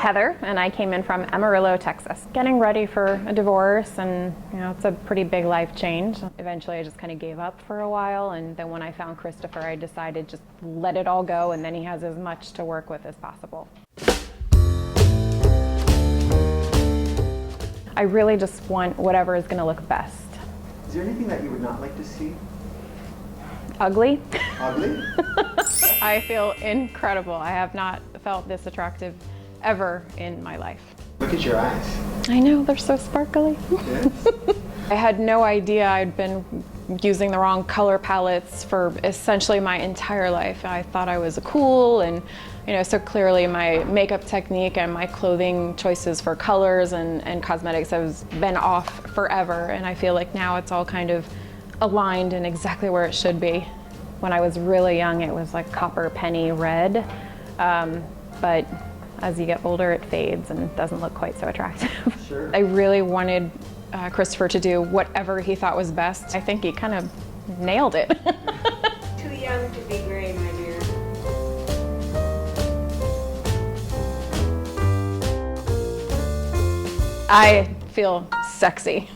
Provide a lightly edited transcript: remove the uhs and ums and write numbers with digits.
Heather, and I came in from Amarillo, Texas. Getting ready for a divorce, and it's a pretty big life change. Eventually I just kind of gave up for a while, and then when I found Christopher, I decided just let it all go, and then he has as much to work with as possible. I really just want whatever is going to look best. Is there anything that you would not like to see? Ugly. Ugly? I feel incredible. I have not felt this attractive ever in my life. Look at your eyes. I know, they're so sparkly. Yes. I had no idea I'd been using the wrong color palettes for essentially my entire life. I thought I was cool, and so clearly my makeup technique and my clothing choices for colors and cosmetics has been off forever, and I feel like now it's all kind of aligned and exactly where it should be. When I was really young, it was like copper penny red, but as you get older, it fades and doesn't look quite so attractive. Sure. I really wanted Christopher to do whatever he thought was best. I think he kind of nailed it. Too young to be gray, my dear. I feel sexy.